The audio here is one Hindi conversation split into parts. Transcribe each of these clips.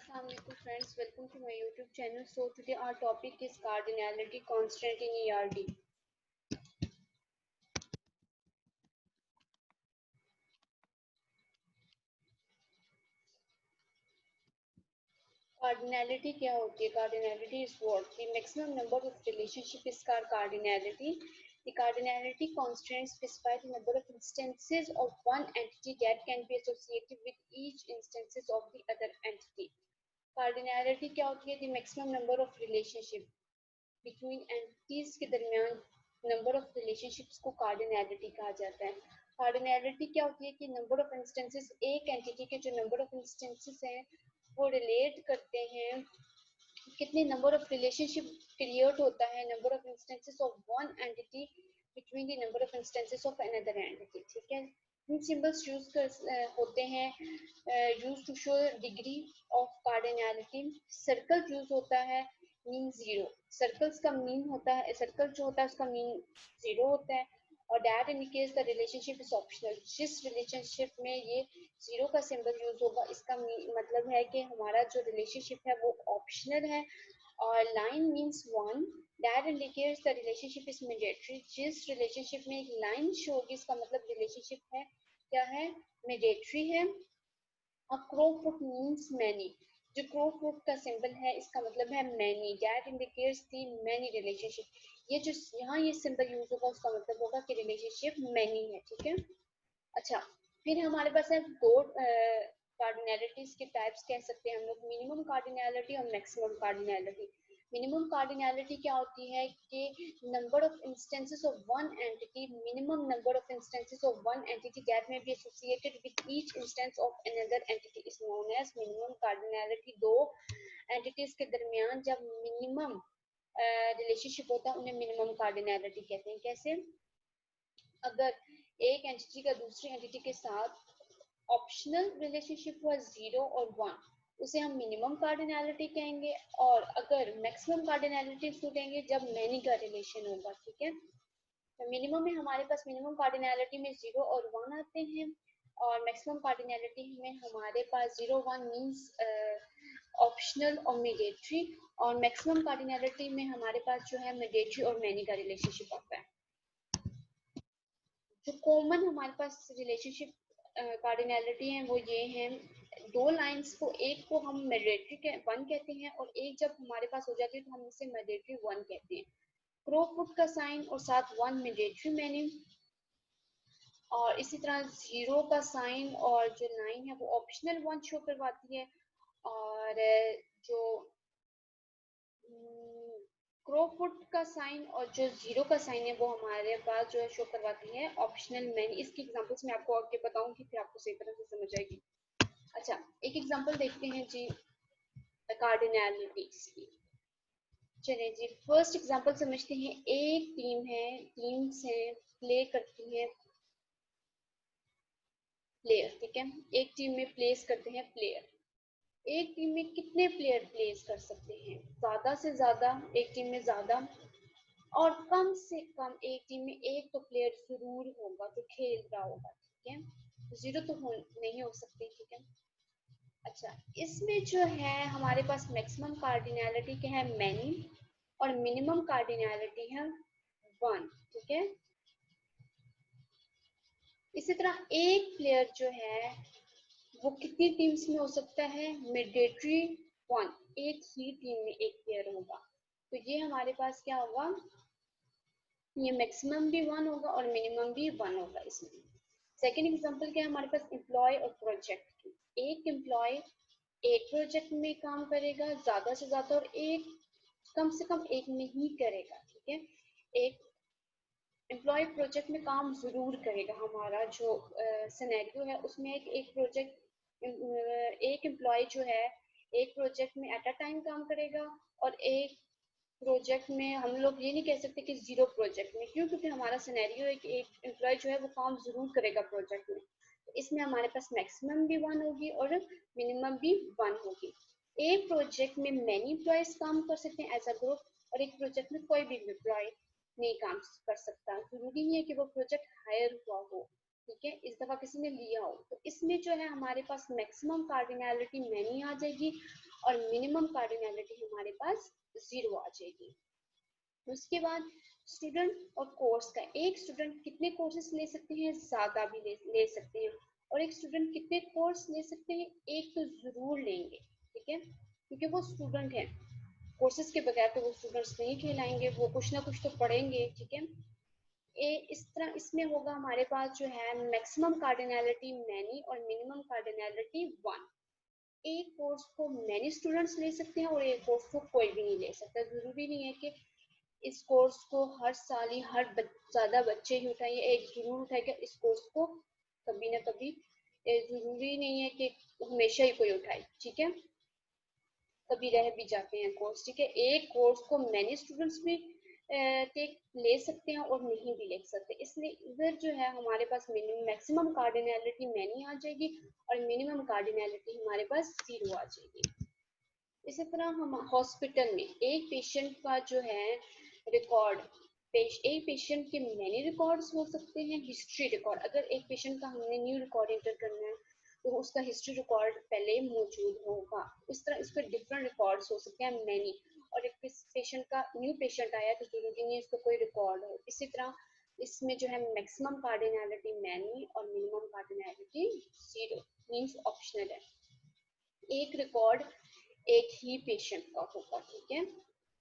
Assalamualaikum friends, welcome to my YouTube channel. So today our topic is cardinality constant in ERD. Cardinality क्या होती है? Cardinality is what? The maximum number of relationship is called cardinality. The cardinality constant specifies the number of instances of one entity that can be associated with each instances of the other entity. Cardinality क्या होती है? The maximum number of relationship between entities के दरमियान नंबर ऑफ रिलेशनशिप्स को कार्डिनैलिटी कहा जाता है। कार्डिनैलिटी क्या होती है कि नंबर ऑफ इंस्टेंसेस, एक एंटिटी के जो नंबर ऑफ इंस्टेंसेस हैं वो रिलेट करते हैं कितने नंबर ऑफ रिलेशनशिप क्रिएट होता है number of instances of one entity between the number of instances of another entity. ठीक है, इन सिंबल्स यूज कर होते हैं use to show degree of cardinality. Circle use होता है मीन जीरो, सर्कल्स का मीन होता है, सर्कल जो होता है उसका मीन जीरो होता है। और that indicates the relationship is optional, जिस रिलेशनशिप में ये जीरो का सिंबल यूज होगा इसका मतलब है कि हमारा जो रिलेशनशिप है वो ऑप्शनल है। और line means one, that indicates the relationship is mandatory, जिस रिलेशनशिप में एक लाइन शो होगी इसका मतलब रिलेशनशिप है क्या है, मैंडेटरी है। क्रोफुट मीन्स मैनी, जो क्रोफुट का सिंबल है इसका मतलब है many, that indicates the many relationship. ये जो यहाँ ये सिंबल यूज होगा उसका मतलब होगा कि रिलेशनशिप मैनी है। ठीक है, अच्छा फिर हमारे पास है दो कार्डिनैलिटीज के टाइप्स कह सकते हैं हम लोग, मिनिमम कार्डिनैलिटी और मैक्सिमम कार्डिनैलिटी। मिनिमम कार्डिनैलिटी क्या होती है कि number of instances of one entity, minimum number of instances of one entity that may be associated with each instance of another entity is known as minimum cardinality. दो एंटिटीज के दरमियान जब मिनिमम रिलेशनशिप होता है उन्हें मिनिमम कार्डिनैलिटी कहते हैं। कैसे? अगर एक एंटिटी का दूसरी एंटिटी के साथ ऑप्शनल रिलेशनशिप हुआ जीरो और वन, उसे हम मिनिमम कार्डिनैलिटी कहेंगे। और अगर मैक्सिमम कार्डिनैलिटी उसको कहेंगे जब मैनी का रिलेशन होगा। ठीक है, तो मिनिमम में हमारे पास मिनिमम कार्डिनैलिटी में जीरो और वन आते हैं, और मैक्सिमम कार्डिनैलिटी में हमारे पास जीरो वन मीन्स ऑप्शनल और मैंडेटरी, और मैक्सिमम कार्डिनैलिटी में हमारे पास जो है मैंडेटरी और मैनी का रिलेशनशिप आता है। जो कॉमन हमारे पास रिलेशनशिप कार्डिनैलिटी है वो ये हैं, दो लाइंस को, एक को हम मैंडेटरी वन कहते हैं और एक जब हमारे पास हो जाती है तो हम इसे मैंडेटरी वन कहते हैं। क्रोफुट का साइन और साथ वन मैंडेटरी मैनी, और इसी तरह जीरो का साइन और जो लाइन है वो ऑप्शनल वन शो करवाती है, और जो क्रोफुट का साइन और जो जीरो का साइन है वो हमारे पास जो है शो करवाती है ऑप्शनल मैनी। इसकी एग्जांपल्स मैं आपको आगे बताऊंगी फिर आपको सही तरह से समझ आएगी। अच्छा, एक एग्जांपल देखते हैं जी कार्डिनैलिटीज की। चलिए जी, फर्स्ट एग्जांपल समझते हैं। एक टीम है, टीम्स हैं, प्ले करती हैं प्लेयर। ठीक है, एक टीम में प्लेस करते हैं प्लेयर। एक टीम में कितने प्लेयर प्लेस कर सकते हैं? ज्यादा से ज्यादा एक टीम में ज्यादा, और कम से कम एक टीम में एक तो प्लेयर जरूर होगा जो खेल रहा होगा। ठीक है, जीरो तो नहीं हो सकती। ठीक है, अच्छा इसमें जो है हमारे पास मैक्सिमम कार्डिनैलिटी क्या है, मैनी, और मिनिमम कार्डिनैलिटी है वन। ठीक है, इसी तरह एक प्लेयर जो है वो कितनी टीम्स में हो सकता है, मैंडेटरी वन, एक ही टीम में एक प्लेयर होगा। तो ये हमारे पास क्या होगा, ये मैक्सिमम भी वन होगा और मिनिमम भी वन होगा इसमें। सेकेंड एग्जांपल क्या है हमारे पास, एम्प्लॉय और प्रोजेक्ट की। एक एम्प्लॉय एक प्रोजेक्ट में काम करेगा ज्यादा से ज्यादा, और एक कम से कम एक में ही करेगा। ठीक है, एक एम्प्लॉय प्रोजेक्ट में काम जरूर करेगा। हमारा जो सिनेरियो है उसमें एक प्रोजेक्ट, एक एम्प्लॉय जो है एक प्रोजेक्ट में एट अ टाइम काम करेगा, और एक प्रोजेक्ट में हम लोग ये नहीं कह सकते कि जीरो प्रोजेक्ट में, क्यों? क्योंकि हमारा सिनेरियो है कि एक एम्प्लॉय जो है वो काम जरूर करेगा प्रोजेक्ट में। तो इसमें हमारे पास मैक्सिमम भी वन होगी और मिनिमम भी वन होगी। एक प्रोजेक्ट में मैनी एम्प्लॉयज काम कर सकते हैं एज अ ग्रुप, और एक प्रोजेक्ट में कोई भी एम्प्लॉय नहीं काम कर सकता। जरूरी नहीं है कि वो प्रोजेक्ट हायर हुआ हो। ठीक है, इस दफा किसी ने लिया हो। तो इसमें जो है हमारे पास मैक्सिमम कार्डिनैलिटी मैनी आ जाएगी, और मिनिमम कार्डिनैलिटी हमारे पास 0 आ जाएगी। उसके बाद स्टूडेंट और कोर्स का, एक स्टूडेंट कितने कोर्सेज ले सकते हैं, ज्यादा भी ले सकते हैं, और एक स्टूडेंट कितने कोर्स ले सकते हैं, एक तो जरूर लेंगे, ठीक है, क्योंकि वो स्टूडेंट है, कोर्सेज के बगैर तो वो स्टूडेंट्स नहीं कहलाएंगे, वो कुछ ना कुछ तो पढ़ेंगे, ठीक है। इस तरह इसमें होगा हमारे पास जो है मैक्सिमम कार्डिनैलिटी मैनी और मिनिमम कार्डिनैलिटी 1। एक कोर्स को मैनी स्टूडेंट्स ले सकते हैं और एक कोर्स को कोई भी नहीं ले सकता। जरूरी नहीं है कि इस कोर्स को हर साल ही ज्यादा बच्चे ही उठाइए, एक जरूर उठाएगा इस कोर्स को, कभी ना कभी जरूरी नहीं है कि हमेशा ही कोई उठाए, ठीक है, कभी रह भी जाते हैं कोर्स, ठीक है। एक कोर्स को मैनी स्टूडेंट्स भी ले सकते हैं और नहीं भी ले सकते, इसलिए इधर जो है हमारे पास मैक्सिमम कार्डिनैलिटी मैनी आ जाएगी और मिनिमम कार्डिनैलिटी हमारे पास 0 आ जाएगी। इसी तरह हम हॉस्पिटल में एक पेशेंट का जो है रिकॉर्ड, एक पेशेंट के मैनी रिकॉर्ड्स हो सकते हैं, हिस्ट्री रिकॉर्ड, अगर एक पेशेंट का हमने न्यू रिकॉर्ड एंटर करना है तो उसका हिस्ट्री रिकॉर्ड पहले मौजूद होगा। इस तरह इसके डिफरेंट रिकॉर्ड्स हो सकते हैं मैनी, और एक पेशेंट का न्यू पेशेंट आया तो जरूरी नहीं है इसका कोई रिकॉर्ड हो। इसी तरह इसमें जो है मैक्सिमम कार्डिनैलिटी मैनी और मिनिमम कार्डिनैलिटी 0 मींस ऑप्शनल है। एक रिकॉर्ड एक ही पेशेंट का होगा, ठीक है।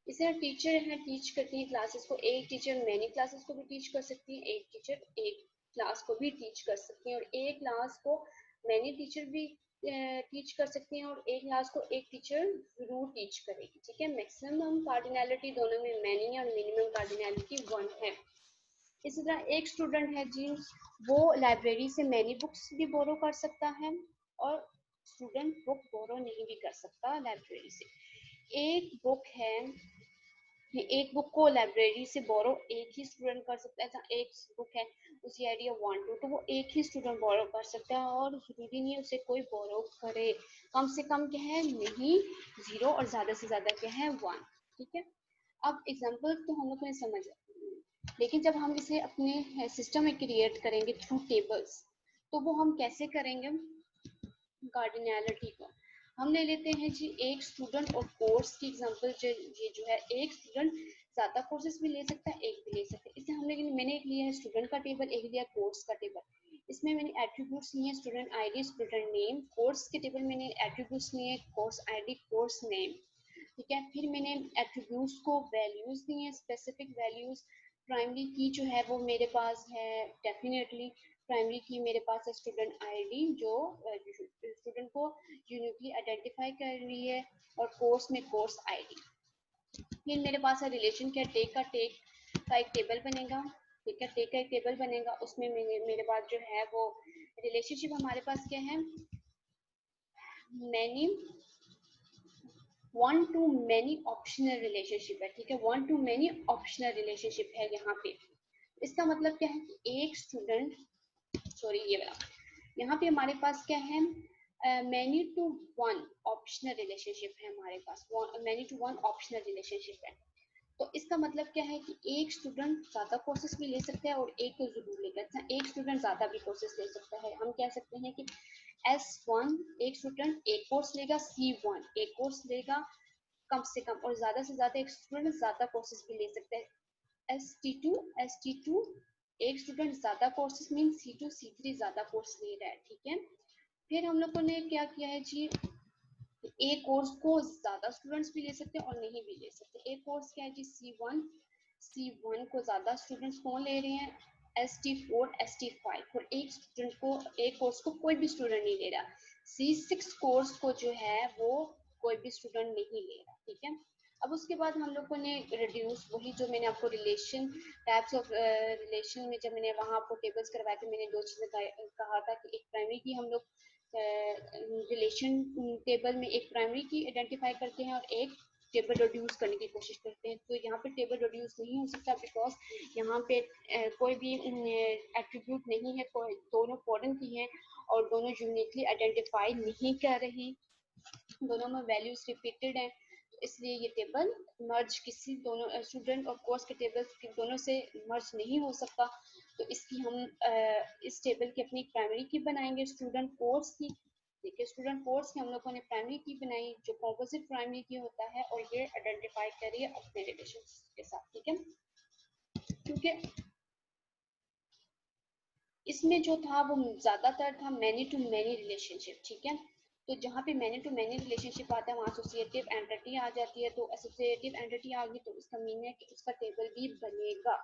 इसे टीचर है टीच करती है क्लासेस को, एक टीचर मैनी क्लासेस को भी टीच कर सकती है, एक टीचर एक क्लास को भी टीच कर सकती है, और एक क्लास को मैनी टीचर भी टीच कर सकती हैं और एक क्लास को एक टीचर जरूर टीच करेगी, ठीक है। मैक्सिमम कार्डिनैलिटी दोनों में मैनी और मिनिमम कार्डिनैलिटी 1 है। इसी तरह एक स्टूडेंट है जी, वो लाइब्रेरी से मैनी बुक्स भी बोरो कर सकता है और स्टूडेंट बुक बोरो नहीं भी कर सकता लाइब्रेरी से। एक बुक है, एक बुक को लाइब्रेरी से बोरो एक ही स्टूडेंट कर सकता है, एक बुक है उसकी आईडी 1 2 तो वो एक ही स्टूडेंट बोरो कर सकता है और जरूरी नहीं है उसे कोई बोरो करे। कम से कम क्या है नहीं 0 और ज्यादा से ज्यादा क्या है 1, ठीक है। अब एग्जाम्पल तो हम लोग को समझ है, लेकिन जब हम इसे अपने सिस्टम में क्रिएट करेंगे थ्रू टेबल्स, तो वो हम कैसे करेंगे कार्डिनैलिटी को। हम ले लेते हैं जी एक स्टूडेंट और कोर्स की एग्जांपल, ये जो है एक स्टूडेंट ज्यादा कोर्सेज भी ले सकता है, एक भी ले सकता है। इससे मैंने एक लिया है स्टूडेंट का टेबल, एक लिया कोर्स का टेबल। इसमें मैंने एट्रीब्यूट्स लिए student ID student name, course के टेबल मैंने एट्रीब्यूट्स लिए कोर्स आईडी कोर्स नेम, ठीक है। फिर मैंने एट्रीब्यूट्स को वैल्यूज दी हैं, स्पेसिफिक वैल्यूज। प्राइमरी की जो है वो मेरे पास है, डेफिनेटली प्राइमरी की मेरे पास है स्टूडेंट आईडी जो स्टूडेंट को यूनिकली आइडेंटिफाई कर रही है, और कोर्स में कोर्स आईडी। फिर मेरे पास है रिलेशन क्या, टेक का एक टेबल बनेगा, ठीक है, टेक का एक टेबल बनेगा। उसमें मेरे पास जो है वो रिलेशनशिप हमारे पास क्या है, many 1 to many optional relationship है, ठीक है, 1 to many ऑप्शनल रिलेशनशिप है यहाँ पे। इसका मतलब क्या है कि एक स्टूडेंट, सॉरी ये वाला, यहाँ पे हमारे पास क्या है मैनी टू 1 ऑप्शनल रिलेशनशिप है हमारे पास, मैनी टू 1 ऑप्शनल रिलेशनशिप है। तो इसका मतलब क्या है कि एक स्टूडेंट ज्यादा कोर्सेज भी ले सकता है और एक तो जरूर लेगा, एक स्टूडेंट ज्यादा भी कोर्सेज ले सकता है। हम कह सकते हैं कि S1 एक स्टूडेंट एक कोर्स लेगा, C1 एक कोर्स लेगा कम से कम, और ज्यादा से ज्यादा एक स्टूडेंट ज्यादा कोर्सेज भी ले सकता है। ST2 एक स्टूडेंट ज्यादा कोर्सेज मीन C2 C3 ज्यादा कोर्स ले रहा है, ठीक है। फिर हम लोगों ने क्या किया है जी, एक कोर्स को ज्यादा स्टूडेंट्स भी ले सकते हैं और नहीं भी ले सकते। एक कोर्स क्या है जी C1 को ज्यादा स्टूडेंट्स कौन ले रहे हैं, ST4 ST5, और एक स्टूडेंट को एक कोर्स को कोई भी स्टूडेंट नहीं ले रहा। C6 कोर्स को जो है वो कोई भी स्टूडेंट नहीं ले रहा, ठीक है। अब उसके बाद हम लोगों ने रिड्यूस, वही जो मैंने आपको रिलेशन टाइप्स ऑफ रिलेशन में जब मैंने वहां आपको टेबल्स करवाए थे, मैंने दो चीजें कहा था कि एक प्राइमरी की हम लोग रिलेशन टेबल में एक प्राइमरी की आइडेंटिफाई करते हैं और एक टेबल रिड्यूस करने की कोशिश करते हैं। तो यहाँ पे टेबल रिड्यूस नहीं हो सकता बिकॉज यहाँ पे कोई भी एट्रीब्यूट नहीं है, दोनों फॉरेन की हैं और दोनों यूनिकली आइडेंटिफाई नहीं कर रही, दोनों में वैल्यूज रिपीटेड हैं, इसलिए ये टेबल मर्ज किसी दोनों स्टूडेंट और कोर्स के टेबल दोनों से मर्ज नहीं हो सकता। तो इसकी हम इस टेबल की अपनी प्राइमरी की बनाएंगे स्टूडेंट कोर्स की, देखिए स्टूडेंट फोर्स की हम लोगों ने प्राइमरी की बनाई जो कॉम्पोजिट प्राइमरी की होता है, और ये आइडेंटिफाई करिए अपने रिलेशन के साथ, ठीक है। क्योंकि इसमें जो था वो ज्यादातर था मैनी टू मैनी रिलेशनशिप, ठीक है। तो जहाँ पे मैनी टू मैनी रिलेशनशिप आता है वहाँ एसोसिएटिव एंटिटी आ जाती है, तो एसोसिएटिव एंटिटी आ गई तो इसका मीन है कि उसका टेबल भी बनेगा,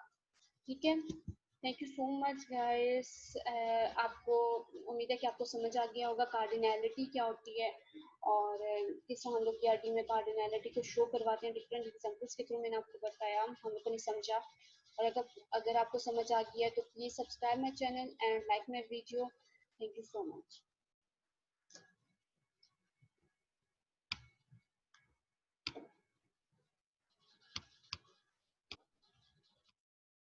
ठीक है। Thank you so much guys. आपको उम्मीद है कि आपको समझ आ गया होगा कार्डिनैलिटी क्या होती है, और किस तरह हम लोग के में कार्डिनैलिटी को शो करवाते हैं डिफरेंट एग्जांपल्स के थ्रू। मैंने आपको बताया, हम लोगों ने समझा। और अगर आपको समझ आ गया है तो please subscribe my channel and like my video. Thank you so much.